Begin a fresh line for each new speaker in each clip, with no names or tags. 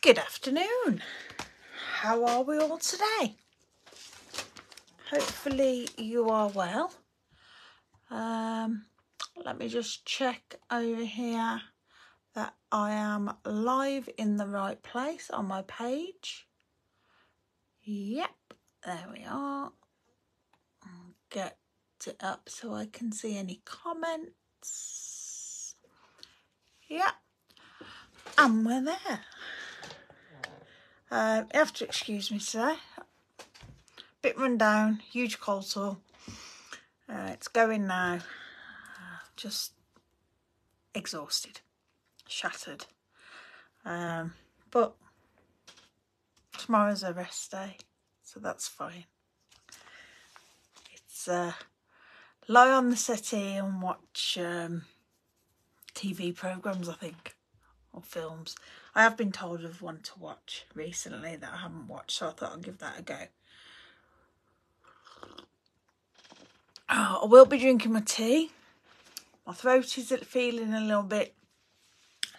Good afternoon. How are we all today? Hopefully you are well. Let me just check over here that I am live in the right place on my page. Yep, there we are. I'll get it up so I can see any comments. Yep, and we're there. You have to excuse me today. Bit run down, huge cold sore. It's going now. Just exhausted, shattered. But tomorrow's a rest day, so that's fine. It's lie on the settee and watch TV programs, I think, or films. I have been told of one to watch recently that I haven't watched, so I thought I'd give that a go. I will be drinking my tea. My throat is feeling a little bit,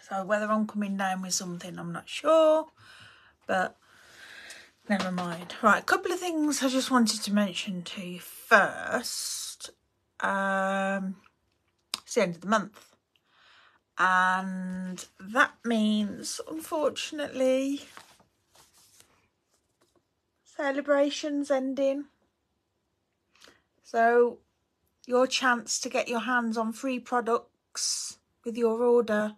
so whether I'm coming down with something, I'm not sure, but never mind. Right, a couple of things I just wanted to mention to you first. It's the end of the month, and that means, unfortunately, celebrations ending. So your chance to get your hands on free products with your order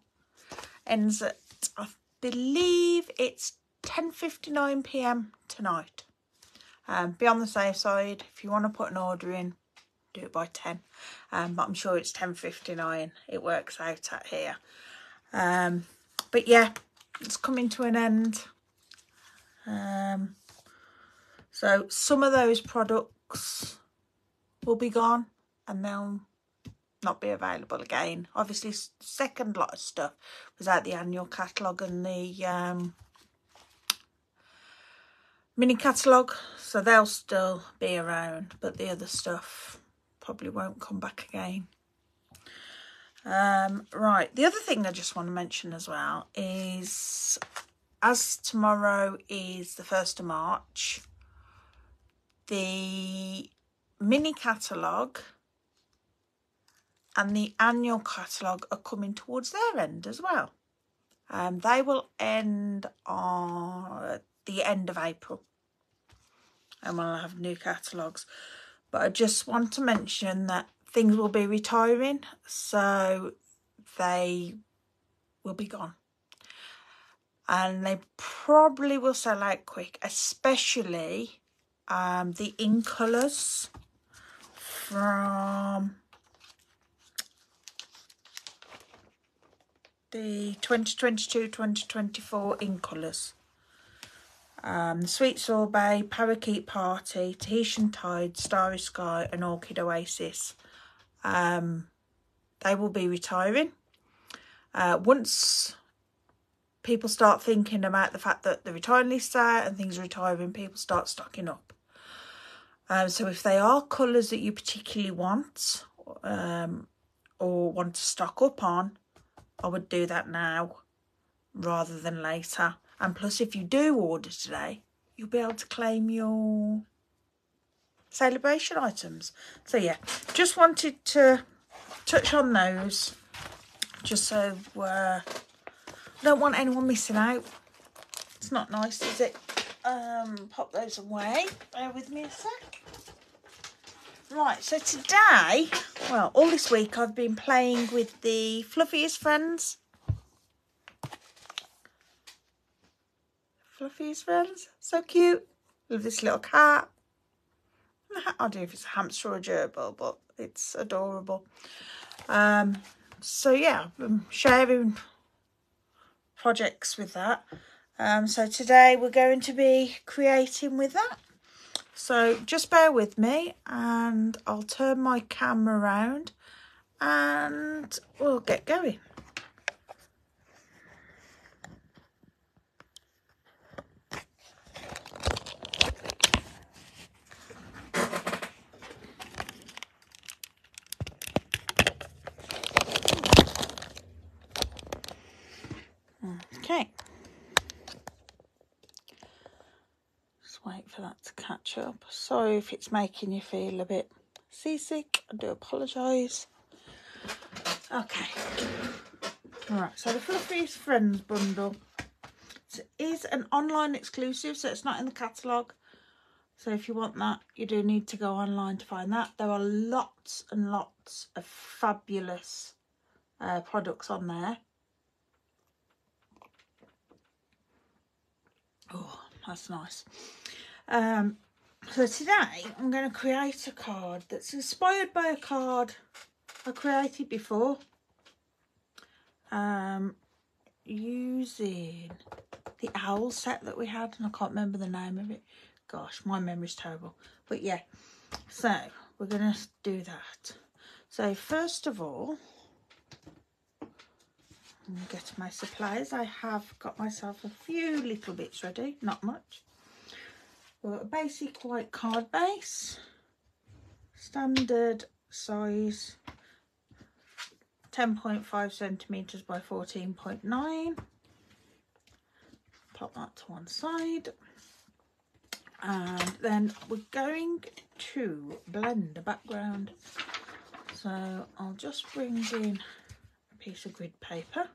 ends at, I believe it's 10:59 p.m. tonight. Be on the safe side. If you want to put an order in, do it by 10. But I'm sure it's 10:59. It works out at here. But yeah, it's coming to an end. So some of those products will be gone and they'll not be available again. Obviously, second lot of stuff was out the annual catalogue and the mini catalogue, so they'll still be around, but the other stuff probably won't come back again. Right, the other thing I just want to mention as well is, as tomorrow is the 1st of March, the mini catalogue and the annual catalogue are coming towards their end as well. They will end on the end of April, and we'll have new catalogues. But I just want to mention that things will be retiring, so they will be gone. And they probably will sell out quick, especially the in colours from the 2022-2024 in colours. Sweet Sorbet, Parakeet Party, Tahitian Tide, Starry Sky and Orchid Oasis. They will be retiring. Once people start thinking about the fact that the retiring list's out and things are retiring, people start stocking up. So if they are colours that you particularly want or want to stock up on, I would do that now rather than later. And plus, if you do order today, you'll be able to claim your celebration items. So yeah, just wanted to touch on those, just so I don't want anyone missing out. It's not nice, is it? Pop those away. Bear with me a sec. Right, so today, well, all this week I've been playing with the Fluffiest Friends. Fluffiest Friends, so cute. Love this little cat. I don't know if it's a hamster or a gerbil, but it's adorable. So yeah, I'm sharing projects with that. So today we're going to be creating with that. So just bear with me and I'll turn my camera around and we'll get going. Okay. for that to catch up. Sorry if it's making you feel a bit seasick, I do apologise. Okay, alright, so the Fluffiest Friends Bundle is an online exclusive, so it's not in the catalogue. So if you want that, you do need to go online to find that. There are lots and lots of fabulous products on there. Oh, that's nice. So today I'm going to create a card that's inspired by a card I created before, using the owl set that we had, and I can't remember the name of it. Gosh, my memory's terrible. But yeah, so we're going to do that. So first of all, I'm going to get my supplies. I have got myself a few little bits ready, not much. But a basic white card base, standard size 10.5 centimetres by 14.9. Pop that to one side. And then we're going to blend the background. So I'll just bring in a piece of grid paper.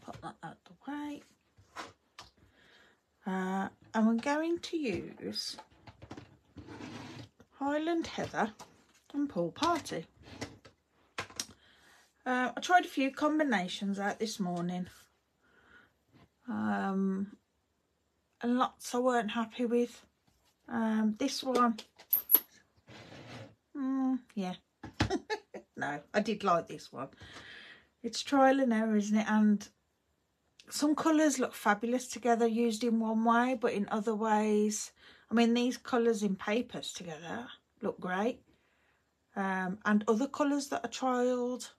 Pop that out the way. And we're going to use Highland Heather and Pool Party. I tried a few combinations out this morning. And lots I weren't happy with. This one, yeah. No, I did like this one. It's trial and error, isn't it? And some colours look fabulous together used in one way, but in other ways, I mean, these colours in papers together look great. And other colours that I trialled,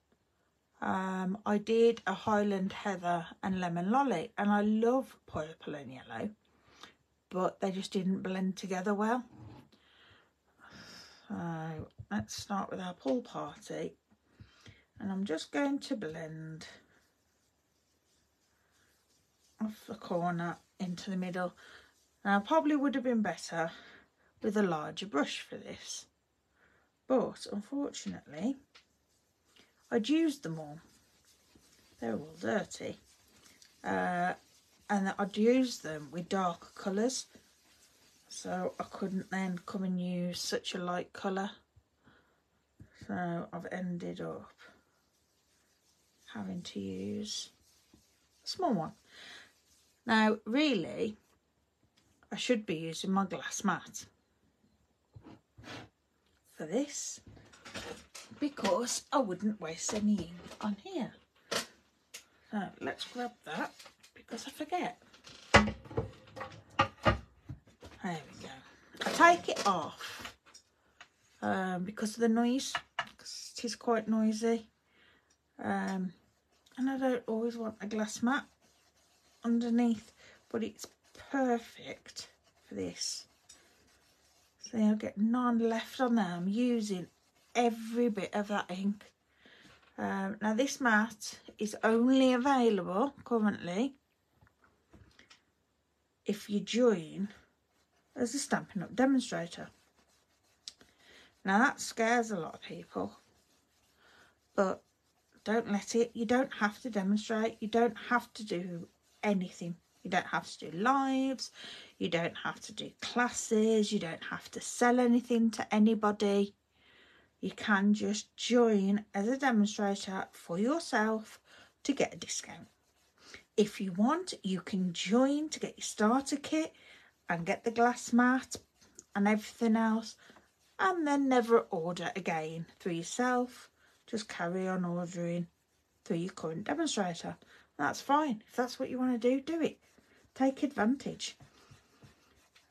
I did a Highland Heather and Lemon Lolly, and I love purple and yellow, but they just didn't blend together well. So let's start with our Pool Party, and I'm just going to blend off the corner into the middle. Now, probably would have been better with a larger brush for this, but unfortunately I'd used them all. They're all dirty, and I'd used them with darker colours, so I couldn't then come and use such a light colour. So I've ended up having to use a small one. Now really I should be using my glass mat for this, because I wouldn't waste any ink on here. So let's grab that, because I forget. There we go. I take it off because of the noise, because it is quite noisy. And I don't always want a glass mat underneath, but it's perfect for this. See, I'll get none left on there. I'm using every bit of that ink. Now this mat is only available currently if you join as a Stampin' Up demonstrator. Now that scares a lot of people, but don't let it. You don't have to demonstrate. You don't have to do anything. You don't have to do lives. You don't have to do classes. You don't have to sell anything to anybody. You can just join as a demonstrator for yourself to get a discount. If you want, you can join to get your starter kit and get the glass mat and everything else, and then never order again through yourself. Just carry on ordering through your current demonstrator. That's fine. If that's what you want to do, do it. Take advantage.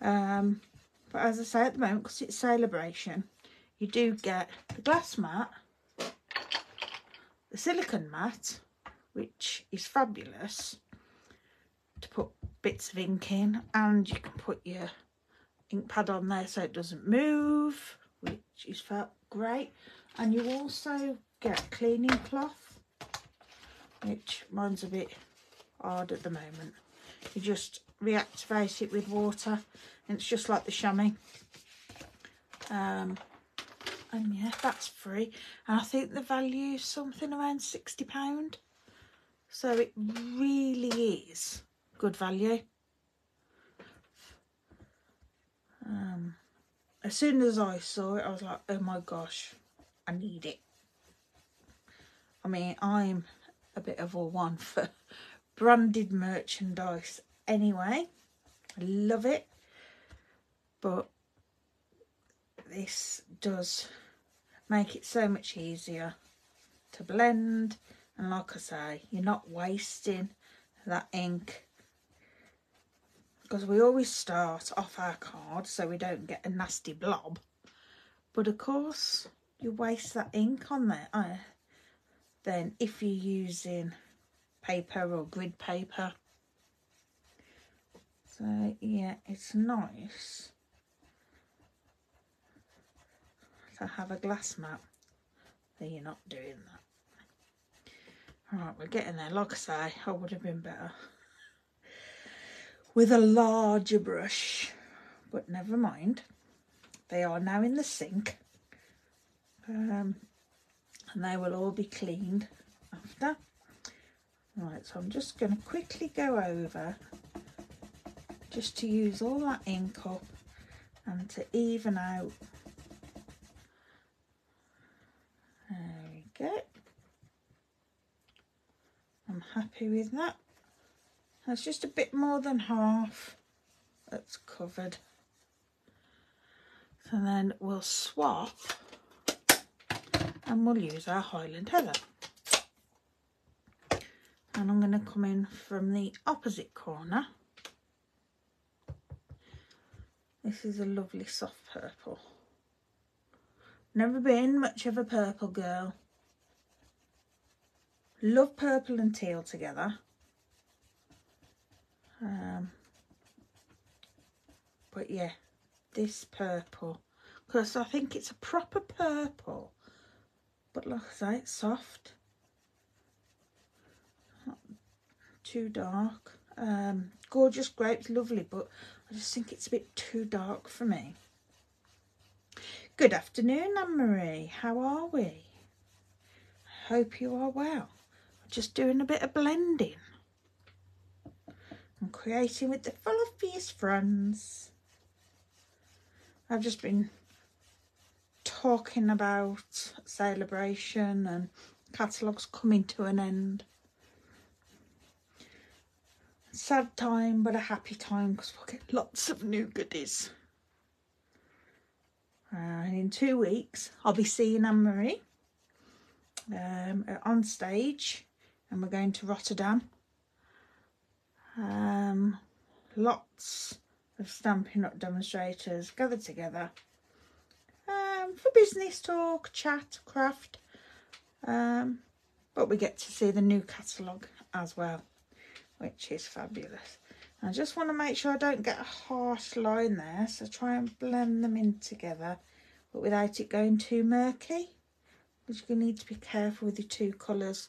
But as I say, at the moment, because it's celebration, you do get the glass mat, the silicone mat, which is fabulous to put bits of ink in, and you can put your ink pad on there so it doesn't move, which is great. And you also get a cleaning cloth, which mine's a bit hard at the moment. You just reactivate it with water, and it's just like the chamois. And yeah, that's free, and I think the value is something around £60, so it really is good value. As soon as I saw it, I was like, oh my gosh, I need it. I mean, I'm a bit of a one for branded merchandise anyway. I love it, but this does make it so much easier to blend, and like I say, you're not wasting that ink, because we always start off our card so we don't get a nasty blob, but of course you waste that ink on there. Then if you're using paper or grid paper, so yeah, it's nice to have a glass mat, so you're not doing that. Right, we're getting there. Like I say, I would have been better with a larger brush, but never mind. They are now in the sink, and they will all be cleaned after. Right, so I'm just going to quickly go over just to use all that ink up and to even out. There we go. I'm happy with that. That's just a bit more than half that's covered. So then we'll swap and we'll use our Highland Heather. And I'm going to come in from the opposite corner. This is a lovely soft purple. Never been much of a purple girl. Love purple and teal together. But yeah, this purple, because I think it's a proper purple, but like I say, it's soft, not too dark. Gorgeous grapes, lovely, but I just think it's a bit too dark for me. Good afternoon, Anne-Marie. How are we? I hope you are well. I'm just doing a bit of blending. I'm creating with the Fluffiest Friends. I've just been talking about celebration and catalogues coming to an end. Sad time, but a happy time, because we'll get lots of new goodies. And in 2 weeks, I'll be seeing Anne-Marie on stage, and we're going to Rotterdam. Lots of Stampin' Up demonstrators gathered together for business talk, chat, craft, but we get to see the new catalogue as well, which is fabulous. I just want to make sure I don't get a harsh line there, so try and blend them in together, but without it going too murky, because you need to be careful with the two colours,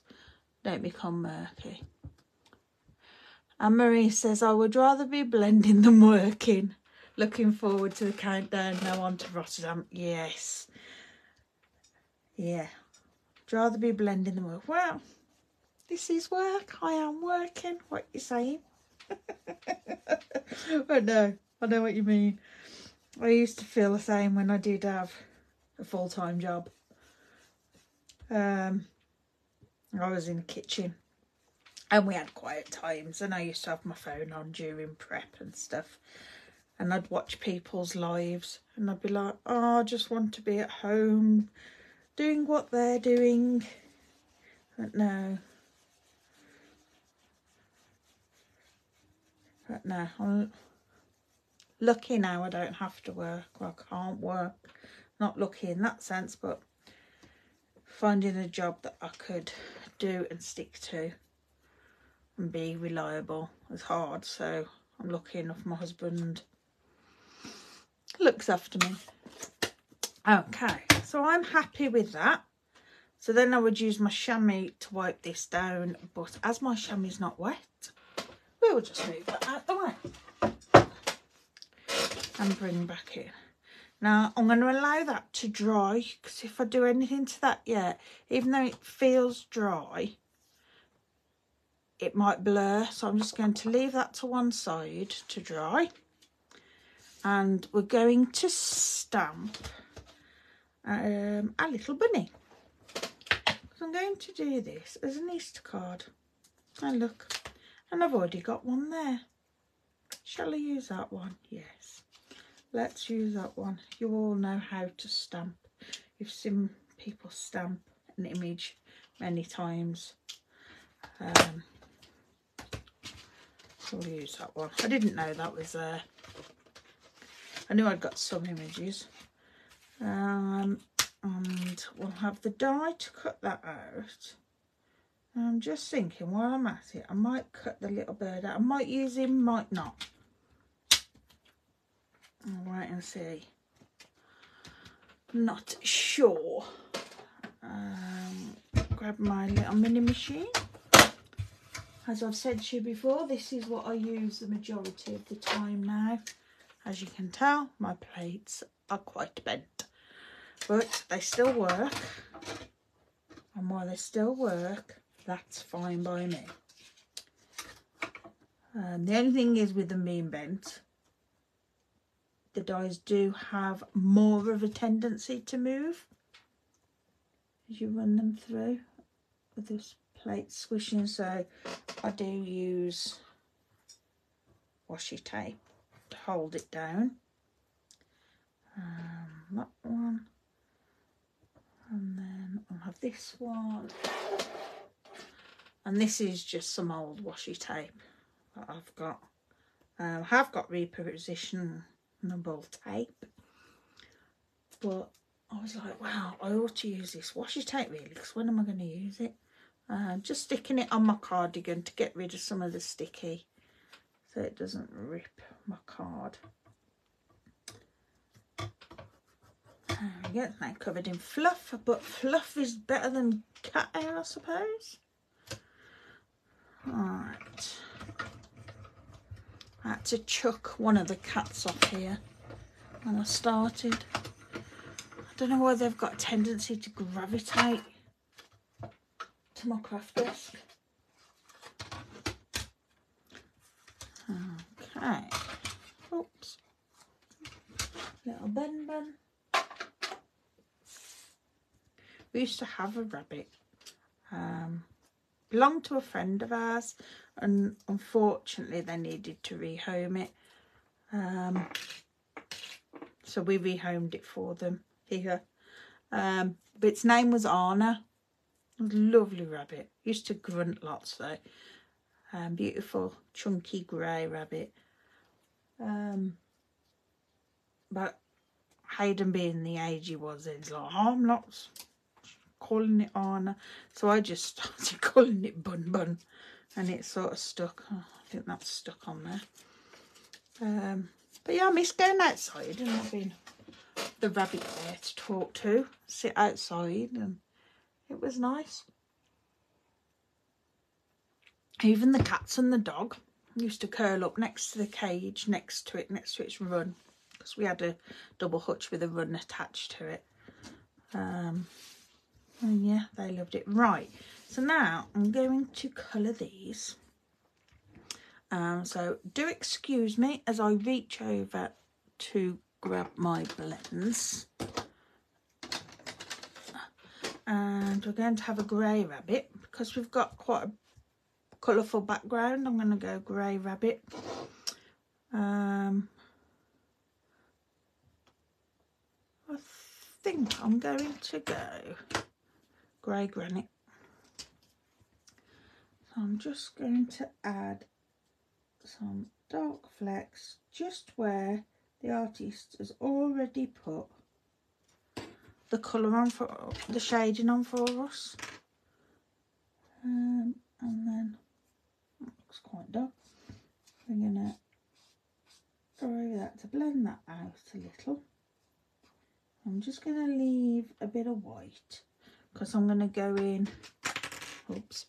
don't become murky. Anne-Marie says, I would rather be blending than working. Looking forward to the countdown now on to Rotterdam. Yes. Yeah. I'd rather be blending than work. Well, this is work. I am working. What you saying? But no, I know what you mean. I used to feel the same when I did have a full-time job. I was in the kitchen. And we had quiet times, and I used to have my phone on during prep and stuff, and I'd watch people's lives, and I'd be like, oh, I just want to be at home doing what they're doing. But no, I'm lucky now. I don't have to work, or I can't work. Not lucky in that sense, but finding a job that I could do and stick to and be reliable is hard, so I'm lucky enough my husband looks after me. Okay, so I'm happy with that. So then I would use my chamois to wipe this down, but as my chamois is not wet, we'll just move that out the way and bring back in. Now I'm going to allow that to dry, because if I do anything to that yet, even though it feels dry, it might blur. So I'm just going to leave that to one side to dry. And we're going to stamp a little bunny. So I'm going to do this as an Easter card. And look, and I've already got one there. Shall I use that one? Yes. Let's use that one. You all know how to stamp. You've seen people stamp an image many times. So we'll use that one. I didn't know that was there. I knew I'd got some images. And we'll have the die to cut that out. I'm just thinking while I'm at it, I might cut the little bird out. I might use him, might not. I'll wait and see. Not sure. Grab my little mini machine. As I've said to you before, this is what I use the majority of the time now. As you can tell, my plates are quite bent, but they still work. And while they still work, that's fine by me. The only thing is with them being bent, the dies do have more of a tendency to move as you run them through with this plate squishing. So I do use washi tape to hold it down. That one, and then I'll have this one, and this is just some old washi tape that I've got. I have got repositionable tape, but I was like, wow, I ought to use this washi tape really, because when am I going to use it? Just sticking it on my cardigan to get rid of some of the sticky, so it doesn't rip my card. Yeah, now covered in fluff, but fluff is better than cat hair, I suppose. Alright. I had to chuck one of the cats off here when I started. I don't know why they've got a tendency to gravitate to my craft desk. Okay. Oops. Little bun bun. We used to have a rabbit. Belonged to a friend of ours, and unfortunately they needed to rehome it. So we rehomed it for them here. But its name was Anna. It was a lovely rabbit. Used to grunt lots though. Beautiful chunky grey rabbit. But Hayden being the age he was, he's like, oh, I'm not calling it Anna. So I just started calling it Bun Bun, and it sort of stuck. Oh, I think that's stuck on there. But yeah, I miss going outside and having the rabbit there to talk to, sit outside, and it was nice. Even the cats and the dog used to curl up next to the cage, next to its run, because we had a double hutch with a run attached to it. And yeah, they loved it. Right, so now I'm going to colour these. So do excuse me as I reach over to grab my blends. And we're going to have a grey rabbit, because we've got quite a colourful background. I'm going to go grey rabbit. I think I'm going to go grey granite. So I'm just going to add some dark flecks just where the artist has already put the colour on, for the shading on for us. And then it looks quite dark. We're gonna go over that to blend that out a little. I'm just gonna leave a bit of white, because I'm gonna go in, oops,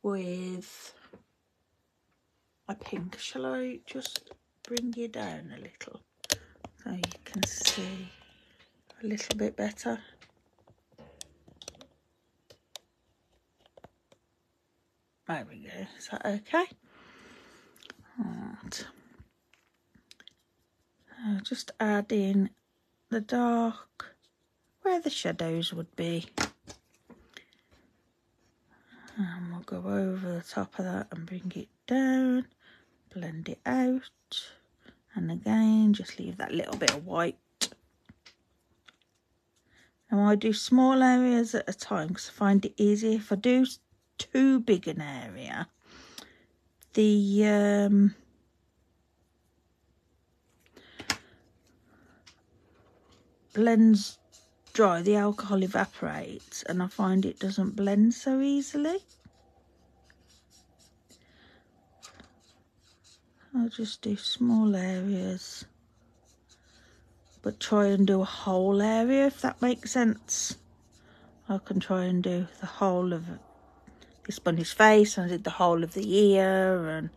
with my pink. Shall I just bring you down a little so you can see a little bit better? There we go. Is that okay? Right. Just add in the dark where the shadows would be. And we'll go over the top of that and bring it down, blend it out, and again just leave that little bit of white. Now I do small areas at a time because I find it easier. If I do too big an area, the blends dry, the alcohol evaporates, and I find it doesn't blend so easily. I'll just do small areas, but try and do a whole area, if that makes sense. I can try and do the whole of this bunny's face, and I did the whole of the ear, and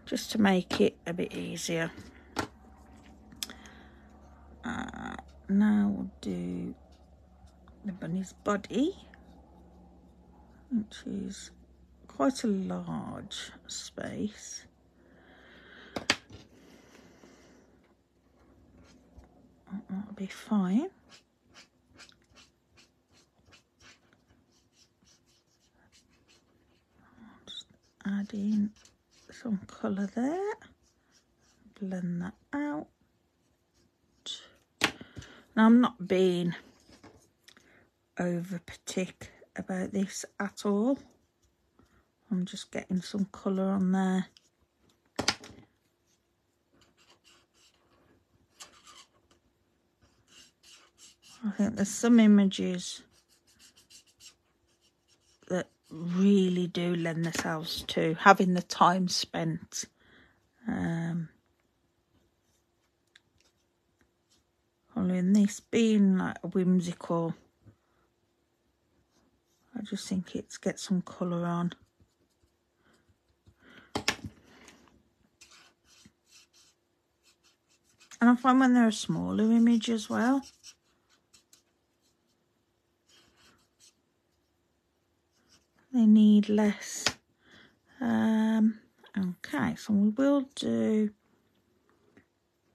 just to make it a bit easier. Now we'll do the bunny's body, which is quite a large space. That'll be fine. I'll just add in some colour there, blend that out. Now I'm not being over particular about this at all. I'm just getting some colour on there. I think there's some images that really do lend themselves to having the time spent. Following this being like a whimsical, I just think it's get some colour on. And I find when they're a smaller image as well, they need less. Okay, so we will do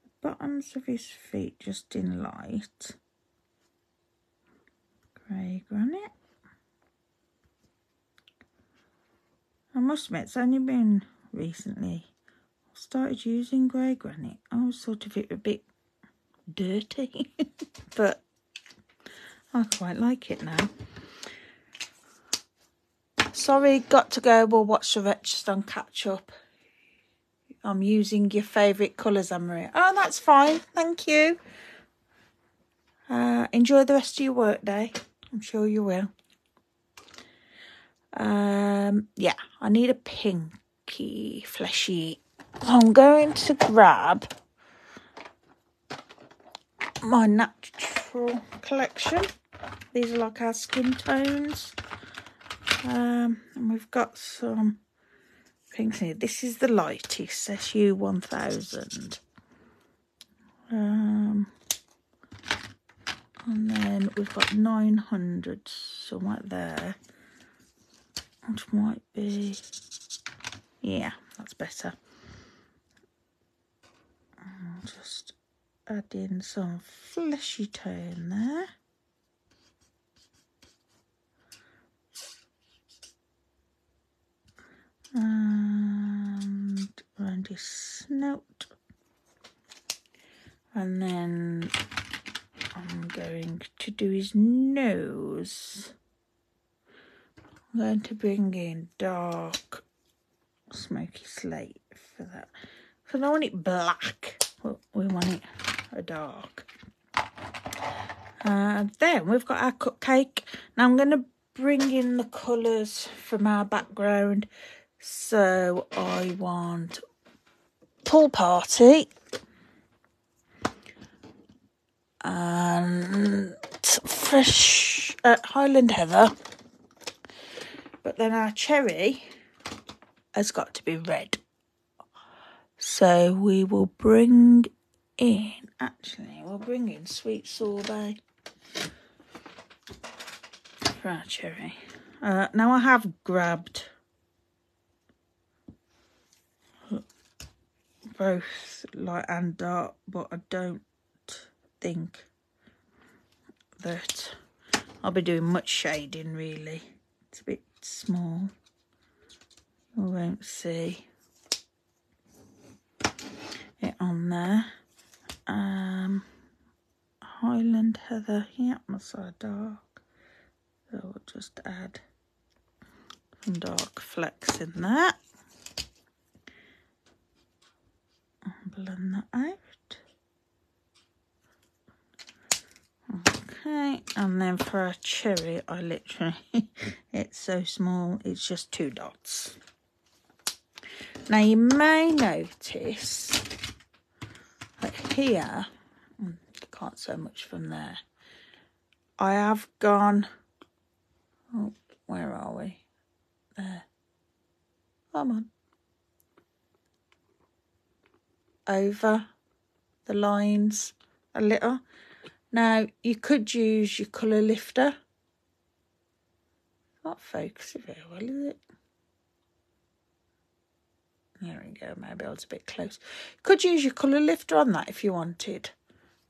the bottoms of his feet just in light grey granite. I must admit, it's only been recently I started using grey granite. I was sort of a bit dirty, but I quite like it now. Sorry, got to go. We'll watch the Retchstone catch up. I'm using your favourite colours, Anne-Marie. Oh, that's fine. Thank you. Enjoy the rest of your work day. I'm sure you will. Yeah, I need a pinky, fleshy. I'm going to grab my natural collection. These are like our skin tones. And we've got some pinks here. This is the lightest, SU 1000. And then we've got 900 somewhere there, which might be, yeah, that's better. I'll just add in some fleshy tone there. And around his snout. And then I'm going to do his nose. I'm going to bring in dark smoky slate for that. So I don't want it black, we want it a dark. Then we've got our cupcake. Now I'm going to bring in the colours from our background. So I want Pool Party and fresh Highland Heather, but then our cherry has got to be red. So we will bring in, actually, we'll bring in sweet sorbet for our cherry. Now I have grabbed both light and dark, but I don't think that I'll be doing much shading really. It's a bit small. You won't see it on there. Highland Heather, yeah, that's our dark. So we'll just add some dark flecks in there. And blend that out. Okay, and then for our cherry, I literally, it's so small, it's just 2 dots. Now you may notice that here, can't so much from there, I have gone, oh, where are we? There. Come on. Over the lines a little. Now you could use your colour lifter. Not focusing very well, is it? There we go, maybe I was a bit close. Could use your colour lifter on that if you wanted.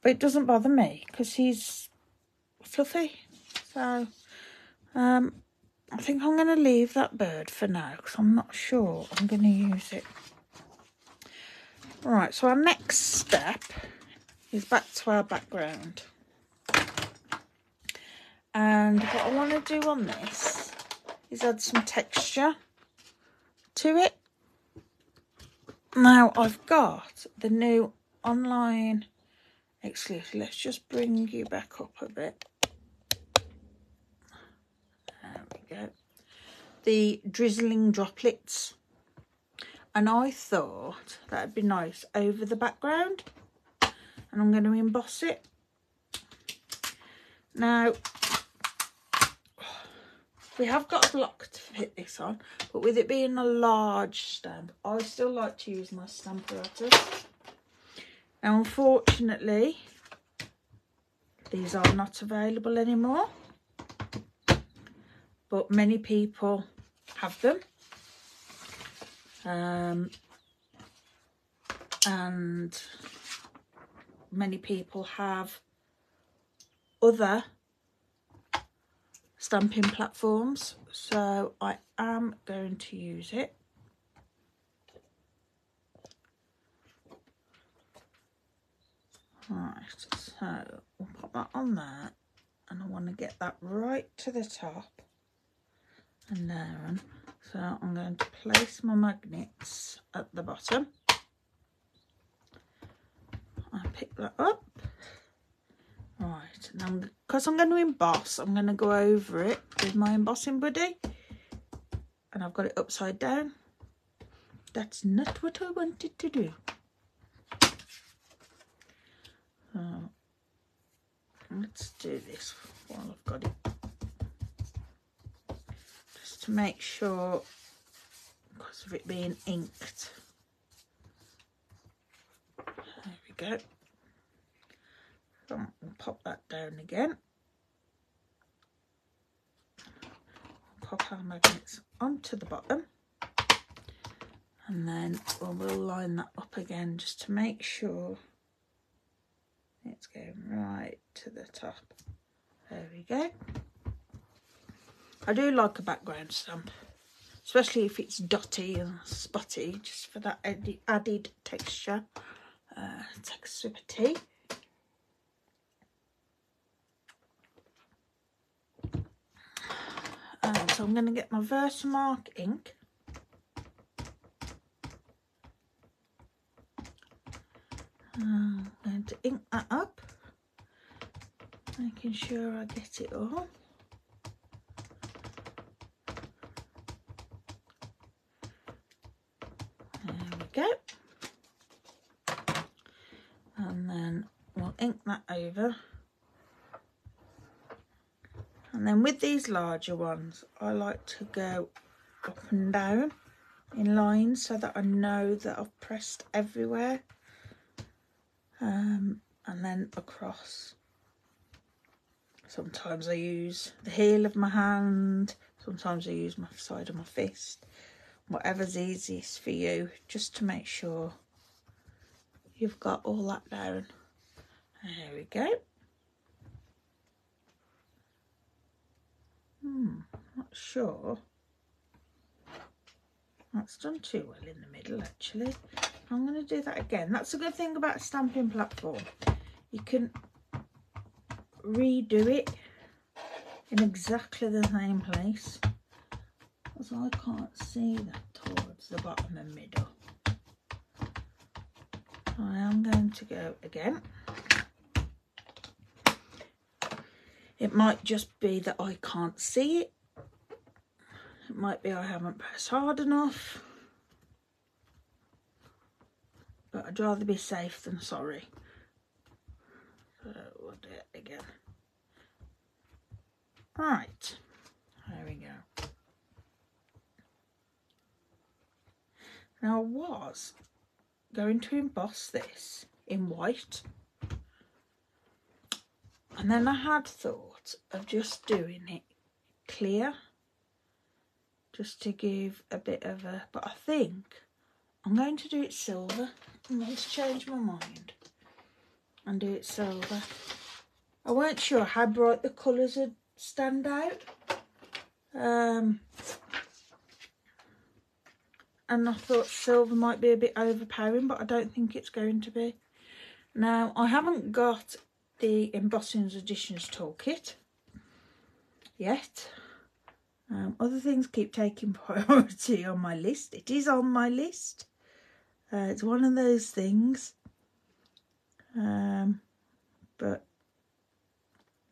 But it doesn't bother me because he's fluffy. So I think I'm going to leave that bird for now because I'm not sure I'm going to use it. Right, so our next step is back to our background. And what I want to do on this is add some texture to it. Now I've got the new online exclusive. Let's just bring you back up a bit. There we go. The Drizzling Droplets. And I thought that'd be nice over the background. And I'm going to emboss it. Now, we have got a block to fit this on, but with it being a large stamp, I still like to use my Stamparatus. Now, unfortunately, these are not available anymore, but many people have them. And many people have other stamping platforms, so I am going to use it. Right, so we'll pop that on there, and I want to get that right to the top and there. So I'm going to place my magnets at the bottom. I pick that up. Right, now because I'm going to emboss, I'm going to go over it with my embossing buddy. And I've got it upside down. That's not what I wanted to do. So let's do this while I've got it. Just to make sure, because of it being inked. There we go. So we'll pop that down again. Pop our magnets onto the bottom. And then we'll line that up again just to make sure it's going right to the top. There we go. I do like a background stamp, especially if it's dotty and spotty, just for that added texture, texturity. So I'm going to get my Versamark ink. I'm going to ink that up, making sure I get it all. There we go. And then we'll ink that over. And then with these larger ones, I like to go up and down in lines so that I know that I've pressed everywhere, and then across. Sometimes I use the heel of my hand, sometimes I use my side of my fist, whatever's easiest for you, just to make sure you've got all that down. There we go. Not sure. That's done too well in the middle, actually. I'm going to do that again. That's a good thing about a stamping platform. You can redo it in exactly the same place, because I can't see that towards the bottom and middle. I am going to go again. It might just be that I can't see it. It might be I haven't pressed hard enough. But I'd rather be safe than sorry. So we'll do it again. Right. There we go. Now I was going to emboss this in white. And then I had thought of just doing it clear, just to give a bit of a, but I think I'm going to do it silver. I'm going to change my mind and do it silver. I weren't sure how bright the colours would stand out. And I thought silver might be a bit overpowering, but I don't think it's going to be. Now, I haven't got the Embossing Editions toolkit yet. Other things keep taking priority on my list. It is on my list. It's one of those things. But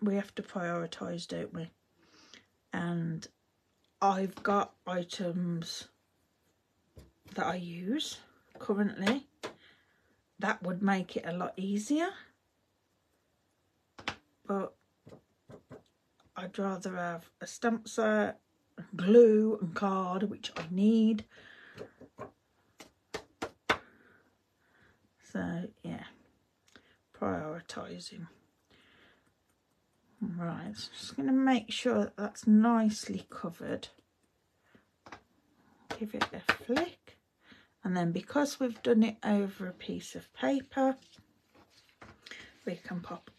we have to prioritise, don't we? And I've got items that I use currently that would make it a lot easier, but I'd rather have a stamp set, glue and card, which I need. So yeah, prioritising. Right, so just going to make sure that that's nicely covered. Give it a flick, and then because we've done it over a piece of paper, we can pop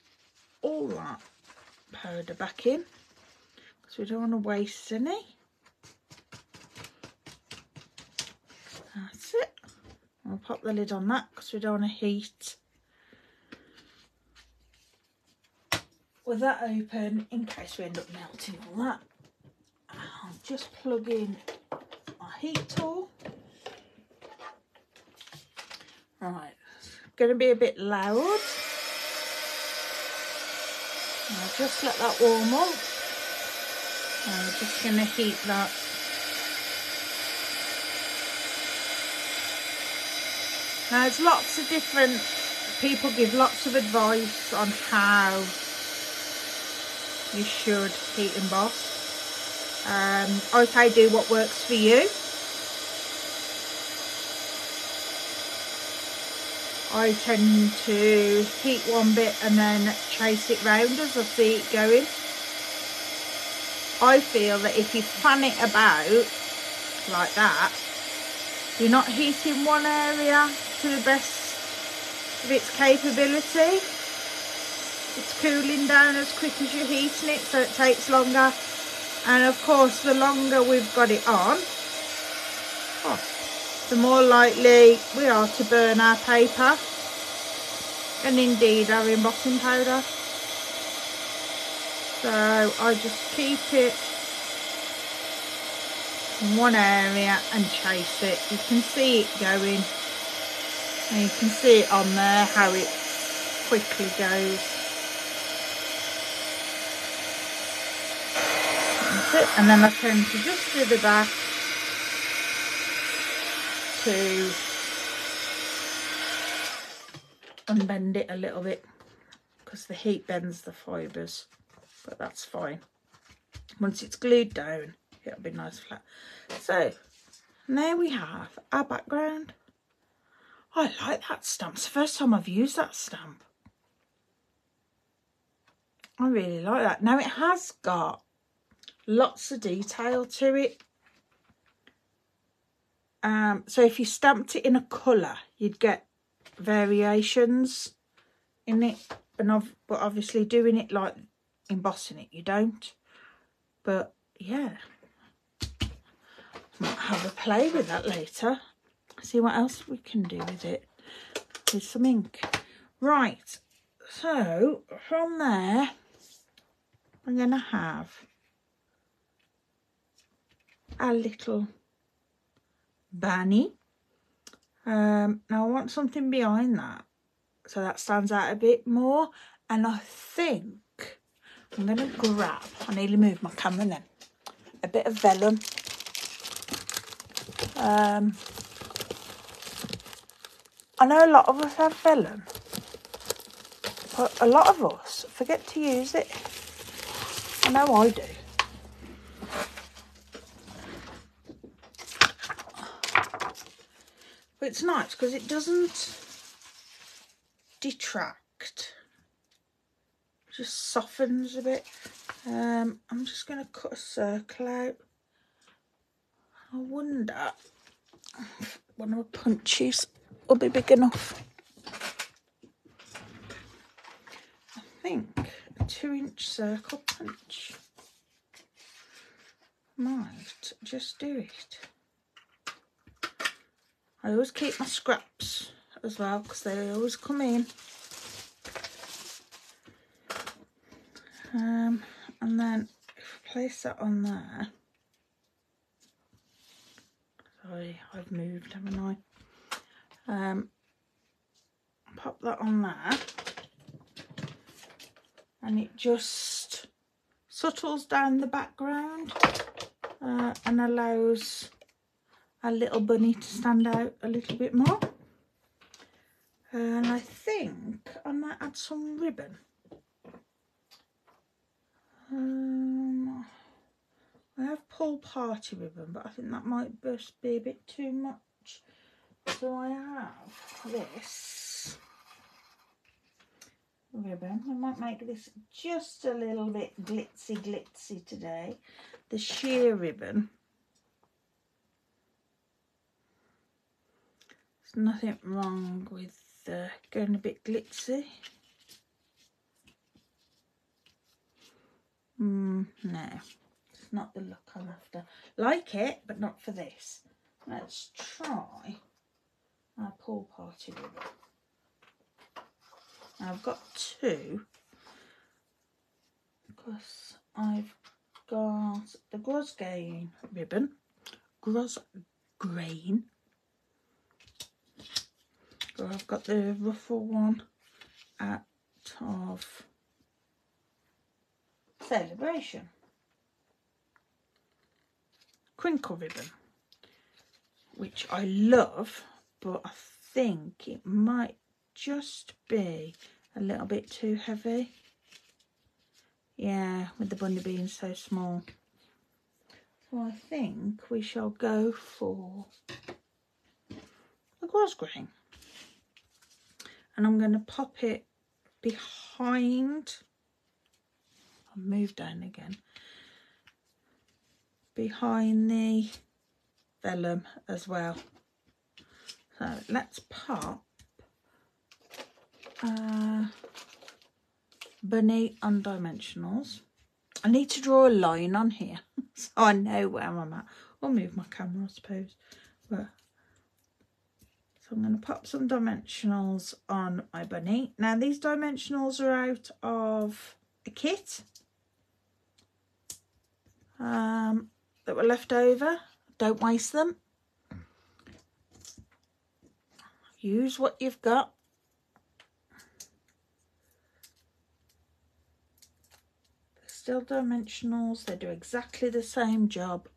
all that powder back in, because we don't want to waste any. That's it. I'll pop the lid on that because we don't want to heat with that open in case we end up melting all that. I'll just plug in our heat tool. Right, it's going to be a bit loud. I'll just let that warm up. I'm just going to heat that. Now, there's lots of different people give lots of advice on how you should heat emboss. I say do what works for you. I tend to heat one bit and then chase it round as I see it going. I feel that if you fan it about like that, you're not heating one area to the best of its capability. It's cooling down as quick as you're heating it, so it takes longer. And of course, the longer we've got it on, the more likely we are to burn our paper and indeed our embossing powder. So I just keep it in one area and chase it. You can see it going, and you can see it on there how it quickly goes. That's it. And then I tend to just do the back to unbend it a little bit because the heat bends the fibres, but that's fine. Once it's glued down, it'll be nice flat. So And there we have our background. I like that stamp. It's the first time I've used that stamp. I really like that. Now it has got lots of detail to it. So if you stamped it in a colour, you'd get variations in it. But obviously doing it like embossing it, you don't. But yeah, might have a play with that later. See what else we can do with it. With some ink. Right, so from there, I'm going to have a little bunny. Now I want something behind that so that stands out a bit more, and I think I'm going to grab, I nearly moved my camera then, a bit of vellum. I know a lot of us have vellum, but a lot of us forget to use it. I know I do. But it's nice because it doesn't detract. It just softens a bit. I'm just going to cut a circle out. I wonder if one of my punches will be big enough. I think a 2-inch circle punch might just do it. I always keep my scraps as well because they always come in. And then if I place that on there. Sorry, I've moved, haven't I? Pop that on there. And it just subtles down the background and allows a little bunny to stand out a little bit more. And I think I might add some ribbon. I have pull party ribbon, but I think that might just be a bit too much. So I have this ribbon. I might make this just a little bit glitzy today. The sheer ribbon. There's nothing wrong with going a bit glitzy. No, it's not the look I'm after. Like it, but not for this. Let's try our pool party ribbon. Now I've got two because I've got the grosgrain ribbon, grosgrain. So I've got the ruffle one out of Celebration. Crinkle ribbon, which I love, but I think it might just be a little bit too heavy. Yeah, with the bunny being so small. So I think we shall go for the grosgrain. And I'm going to pop it behind. I'll move down again. Behind the vellum as well. So let's pop bunny on dimensionals. I need to draw a line on here so I know where I'm at. I'll move my camera, I suppose. But so I'm going to pop some dimensionals on my bunny. Now these dimensionals are out of a kit that were left over. Don't waste them. Use what you've got. They're still dimensionals. They do exactly the same job.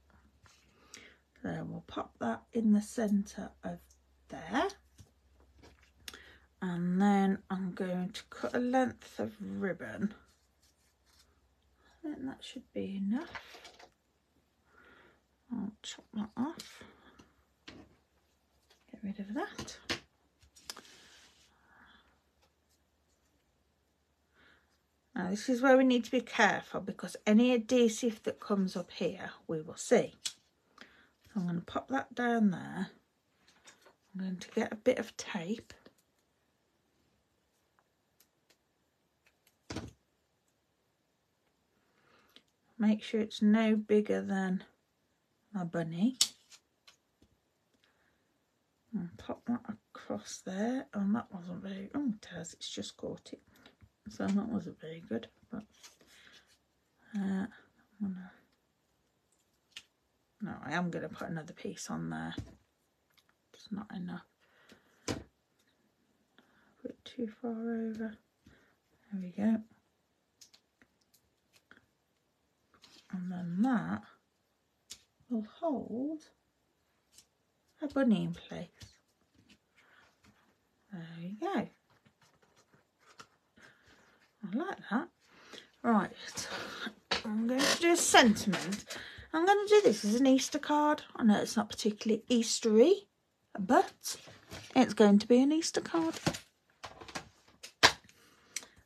So we'll pop that in the centre of there. And then I'm going to cut a length of ribbon. I think that should be enough. I'll chop that off. rid of that. Now this is where we need to be careful, because any adhesive that comes up here we will see. So I'm going to pop that down there. I'm going to get a bit of tape. Make sure it's no bigger than my bunny. And pop that across there. And that wasn't very, oh it has, it's just caught it. So that wasn't very good. But no, I am going to put another piece on there. It's not enough. Put it too far over. There we go. And then that will hold a bunny in place. There we go. I like that. Right, I'm going to do a sentiment. I'm going to do this as an Easter card. I know it's not particularly Eastery, but it's going to be an Easter card.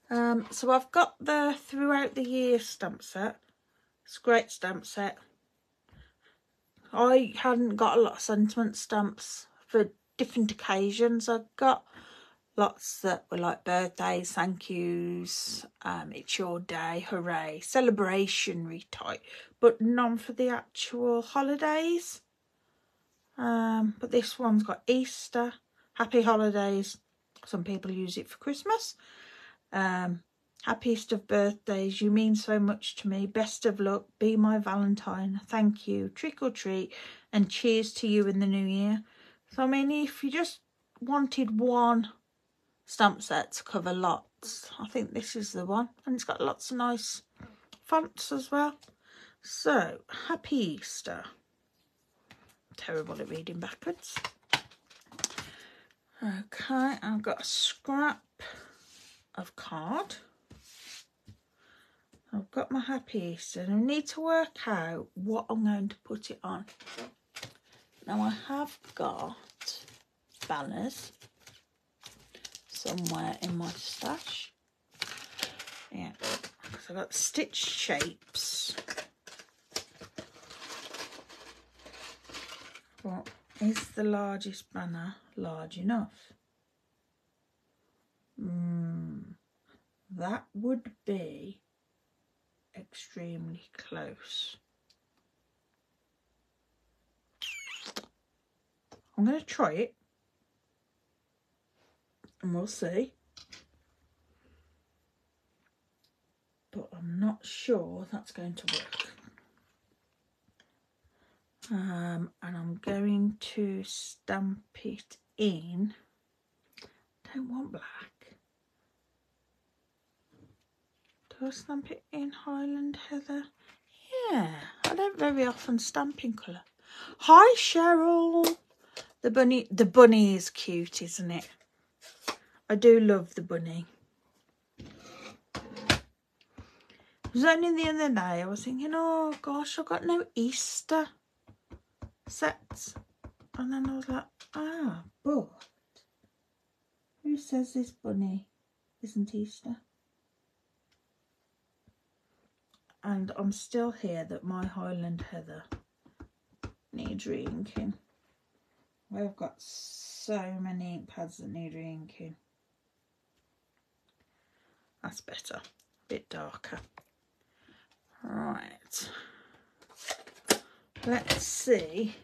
So I've got the Throughout the Year stamp set. It's a great stamp set. I hadn't got a lot of sentiment stamps for different occasions. I got lots that were like birthdays, thank yous, it's your day, hooray, celebrationary type, but none for the actual holidays. But this one's got Easter, happy holidays. Some people use it for Christmas. Happiest of birthdays, you mean so much to me, best of luck, be my Valentine, thank you, trick or treat, and cheers to you in the new year. So I mean, if you just wanted one stamp set to cover lots, I think this is the one. And it's got lots of nice fonts as well. So, happy Easter. Terrible at reading backwards. Okay, I've got a scrap of card. I've got my happy Easter and I need to work out what I'm going to put it on. Now I have got banners somewhere in my stash. Yeah, so I've got stitched shapes. What is the largest banner large enough? That would be extremely close. I'm going to try it and we'll see, but I'm not sure that's going to work. And I'm going to stamp it in, don't want black. Do I stamp it in Highland Heather? Yeah, I don't very often stamp in colour. Hi Cheryl! The bunny is cute, isn't it? I do love the bunny. It was only the other day I was thinking, oh gosh, I've got no Easter sets. And then I was like, but who says this bunny isn't Easter? And I'm still here that my Highland Heather needs re-inking. I've got so many ink pads that need re-inking. That's better, a bit darker. Right, let's see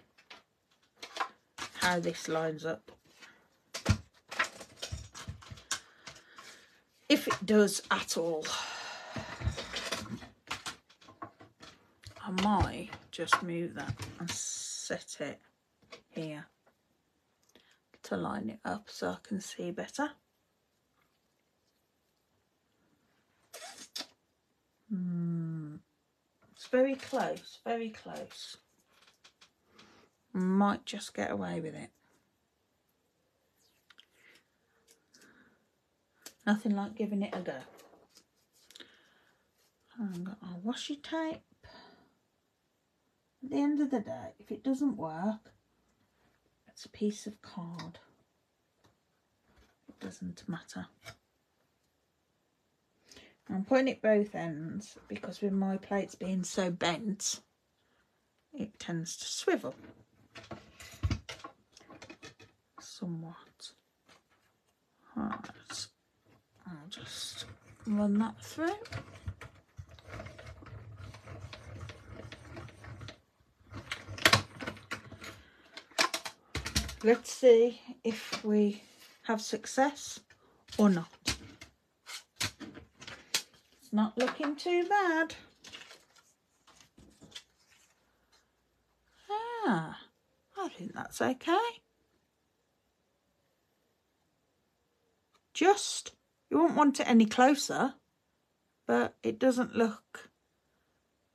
how this lines up. If it does at all. I might just move that and set it here to line it up so I can see better. It's very close, very close. Might just get away with it. Nothing like giving it a go. I've got our washi tape. At the end of the day, if it doesn't work, It's a piece of card. It doesn't matter. I'm putting it both ends because with my plates being so bent, it tends to swivel somewhat. Right, I'll just run that through. Let's see if we have success or not. It's not looking too bad. Ah, I think that's okay. Just, you won't want it any closer, but it doesn't look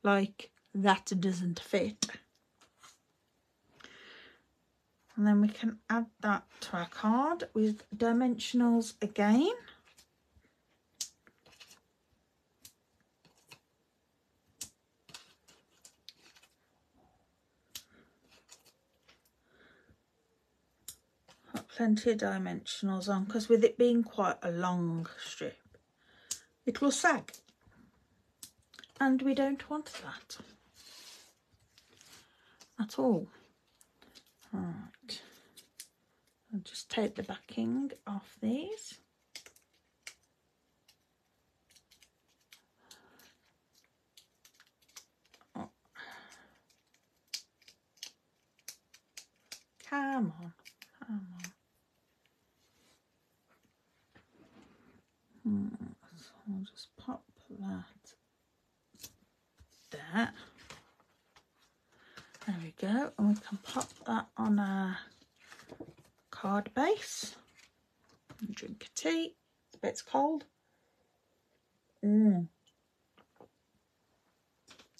like that doesn't fit. And then we can add that to our card with dimensionals again. Got plenty of dimensionals on because with it being quite a long strip, it will sag. And we don't want that at all. Right, I'll just take the backing off these. Oh. Come on, come on. So I'll just pop that there. There we go, and we can pop that on our card base and drink a tea. It's a bit cold.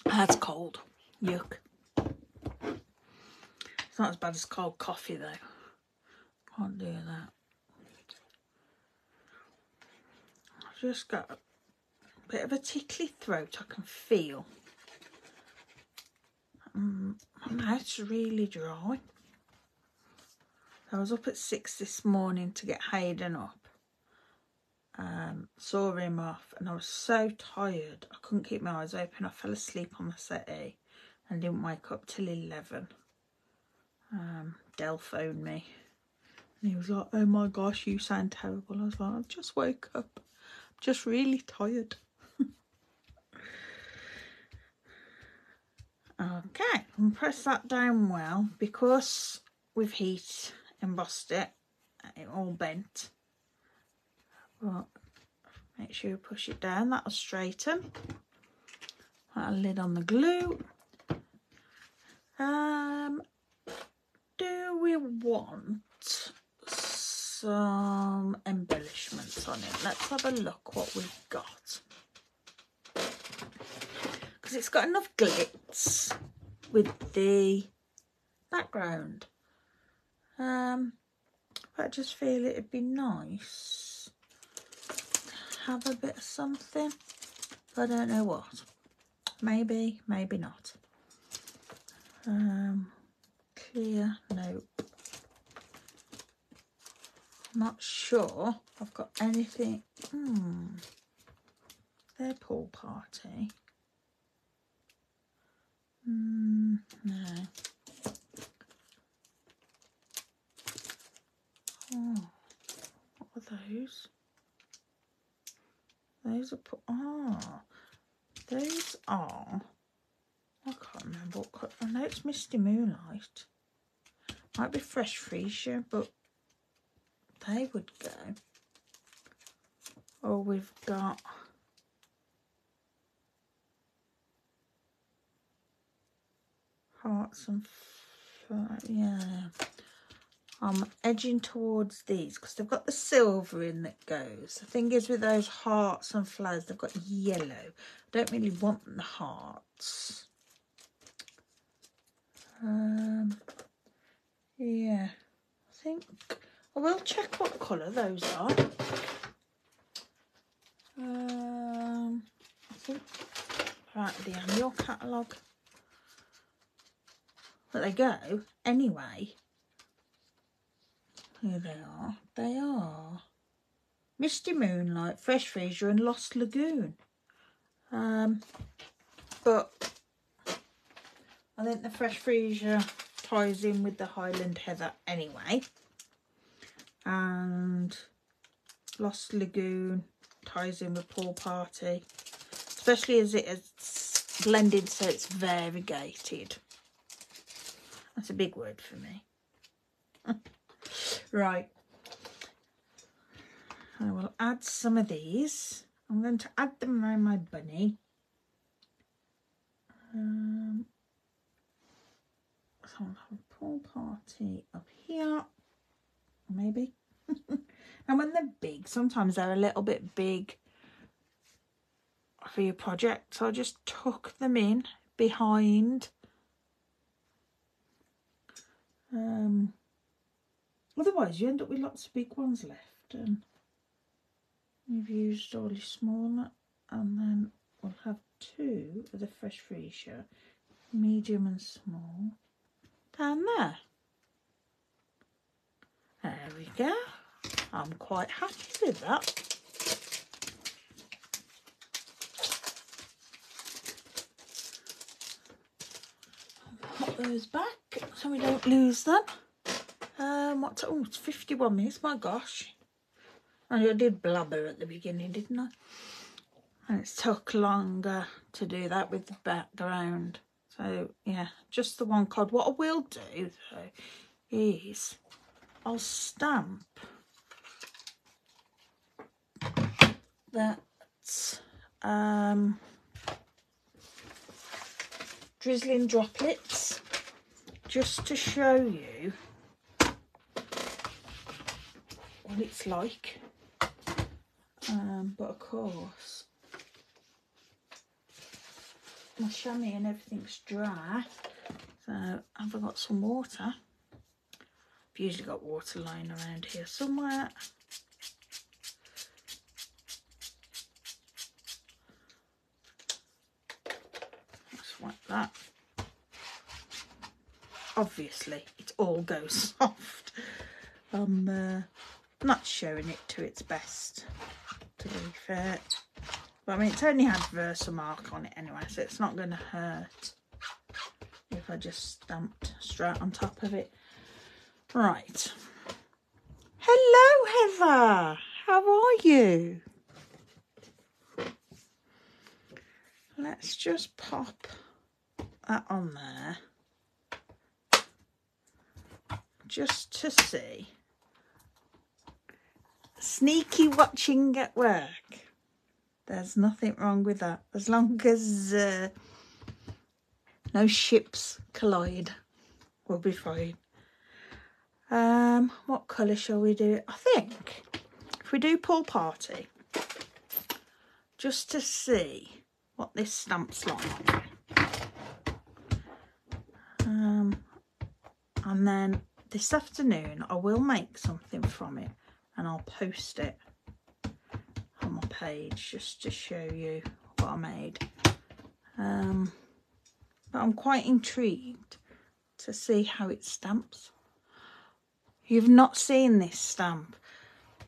That's cold. Yuck. It's not as bad as cold coffee though. Can't do that. I've just got a bit of a tickly throat I can feel. My mouth's really dry. I was up at 6 this morning to get Hayden up. Saw him off and I was so tired I couldn't keep my eyes open. I fell asleep on the settee and didn't wake up till 11. Del phoned me and he was like, oh my gosh, you sound terrible. I was like, I've just woke up. I'm just really tired. Okay, and press that down well because with heat embossed it all bent. But make sure you push it down, that'll straighten. Put a lid on the glue. Do we want some embellishments on it? Let's have a look what we've got. Because it's got enough glitz with the background. But I just feel it'd be nice to have a bit of something. I don't know what. Maybe, maybe not. Clear, nope. Not sure I've got anything. Their pool party. No. Oh, what are those? Those are those are. I can't remember what colour. I know it's Misty Moonlight. Might be Fresh Freesia, but they would go. Or we've got Hearts and yeah. I'm edging towards these because they've got the silver in that goes. The thing is with those hearts and flowers, they've got yellow. I don't really want the hearts. Yeah, I think I will check what colour those are. I think right, the annual catalogue. But they go anyway. Here they are. They are Misty Moonlight, Fresh Freesia and Lost Lagoon. But I think the Fresh Freesia ties in with the Highland Heather anyway. And Lost Lagoon ties in with Pool Party. Especially as it's blended so it's variegated. That's a big word for me. Right. I will add some of these. I'm going to add them around my bunny. So I'll have a Pool Party up here. Maybe. And when they're big, sometimes they're a little bit big for your project. So I just tuck them in behind. Otherwise you end up with lots of big ones left, and you've used all your smaller. And then we'll have 2 of the Fresh Freesia, medium and small, down there. There we go. I'm quite happy with that. Put those back so we don't lose them. Oh, it's 51 minutes, my gosh. I did blabber at the beginning, didn't I? And it's took longer to do that with the background. So, yeah, just the one card. What I will do, though, is I'll stamp that Drizzling Droplets, just to show you what it's like. But of course my chamois and everything's dry, so I've got some water. I've usually got water lying around here somewhere. Just like that. Obviously it all goes soft. I'm not showing it to its best, to be fair. But I mean, it's only had Versamark on it anyway, so it's not going to hurt if I just stamped straight on top of it. Right. Hello, Heather. How are you? Let's just pop that on there, just to see. Sneaky watching at work. There's nothing wrong with that, as long as no ships collide, we'll be fine. What colour shall we do? I think if we do Pool Party, just to see what this stamp's like. And then this afternoon I will make something from it and I'll post it on my page just to show you what I made. But I'm quite intrigued to see how it stamps. You've not seen this stamp.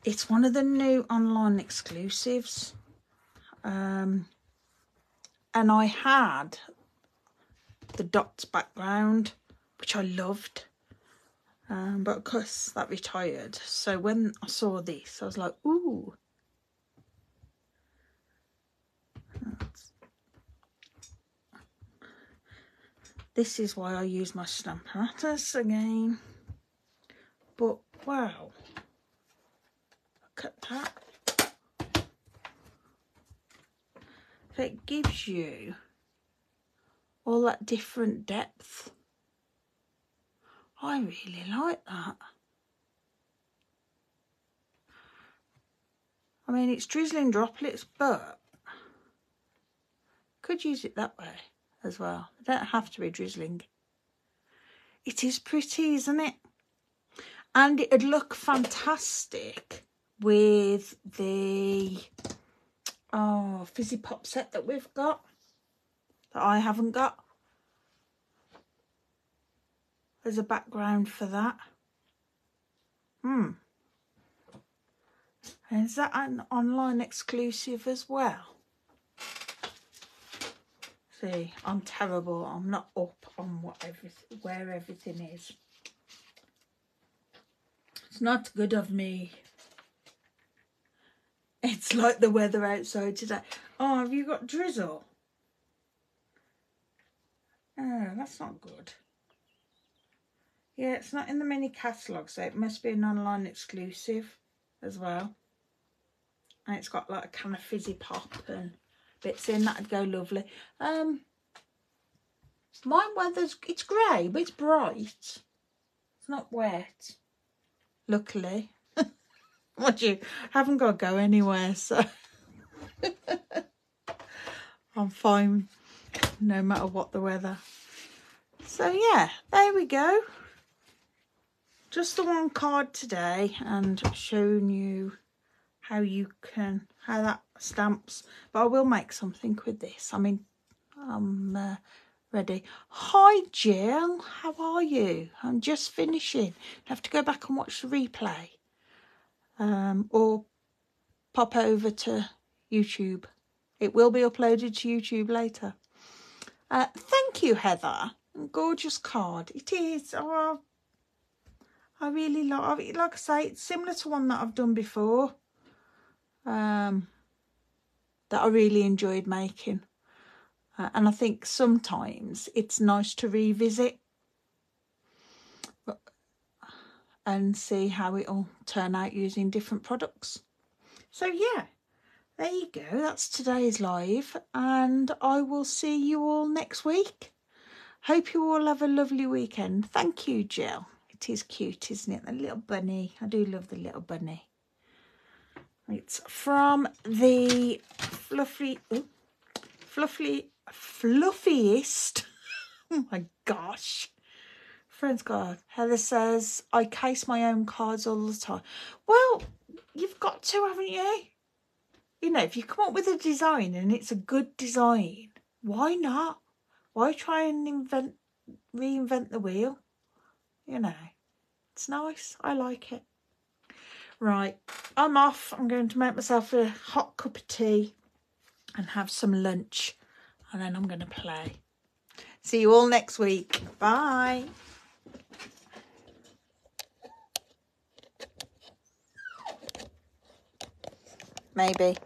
It's one of the new online exclusives. And I had the dots background, which I loved. But of course that retired. So when I saw this, I was like, ooh. This is why I use my stamp apparatus again. But wow, look at that. It gives you all that different depth. I really like that. I mean, it's Drizzling Droplets, but could use it that way as well. It don't have to be drizzling. It is pretty, isn't it? And it'd look fantastic with the fizzy pop set that we've got, that I haven't got. There's a background for that. And is that an online exclusive as well? See, I'm terrible. I'm not up on where everything is. It's not good of me. It's like the weather outside today. Oh, have you got drizzle? Oh, that's not good. Yeah, it's not in the mini catalogue, so it must be an online exclusive as well. And it's got like a kind of fizzy pop and bits in. That'd go lovely. My weather's, it's grey, but it's bright. It's not wet. Luckily. What you haven't got to go anywhere, so I'm fine no matter what the weather. So yeah, there we go. Just the one card today, and showing you how that stamps. But I will make something with this. I mean, I'm ready. Hi Jill, how are you? I'm just finishing. I have to go back and watch the replay, or pop over to YouTube. It will be uploaded to YouTube later. Thank you, Heather. Gorgeous card. It is. Oh, I really like it. Like I say, it's similar to one that I've done before. That I really enjoyed making. And I think sometimes it's nice to revisit and see how it'll turn out using different products. So yeah, there you go. That's today's live, and I will see you all next week. Hope you all have a lovely weekend. Thank you, Jill. It is cute, isn't it? The little bunny. I do love the little bunny. It's from the Fluffiest. Oh my gosh. Friends card. Heather says, I case my own cards all the time. Well, you've got to, haven't you? You know, if you come up with a design and it's a good design, why not? Why try and reinvent the wheel? You know, it's nice. I like it. Right, I'm off. I'm going to make myself a hot cup of tea and have some lunch, and then I'm going to play. See you all next week. Bye. Maybe.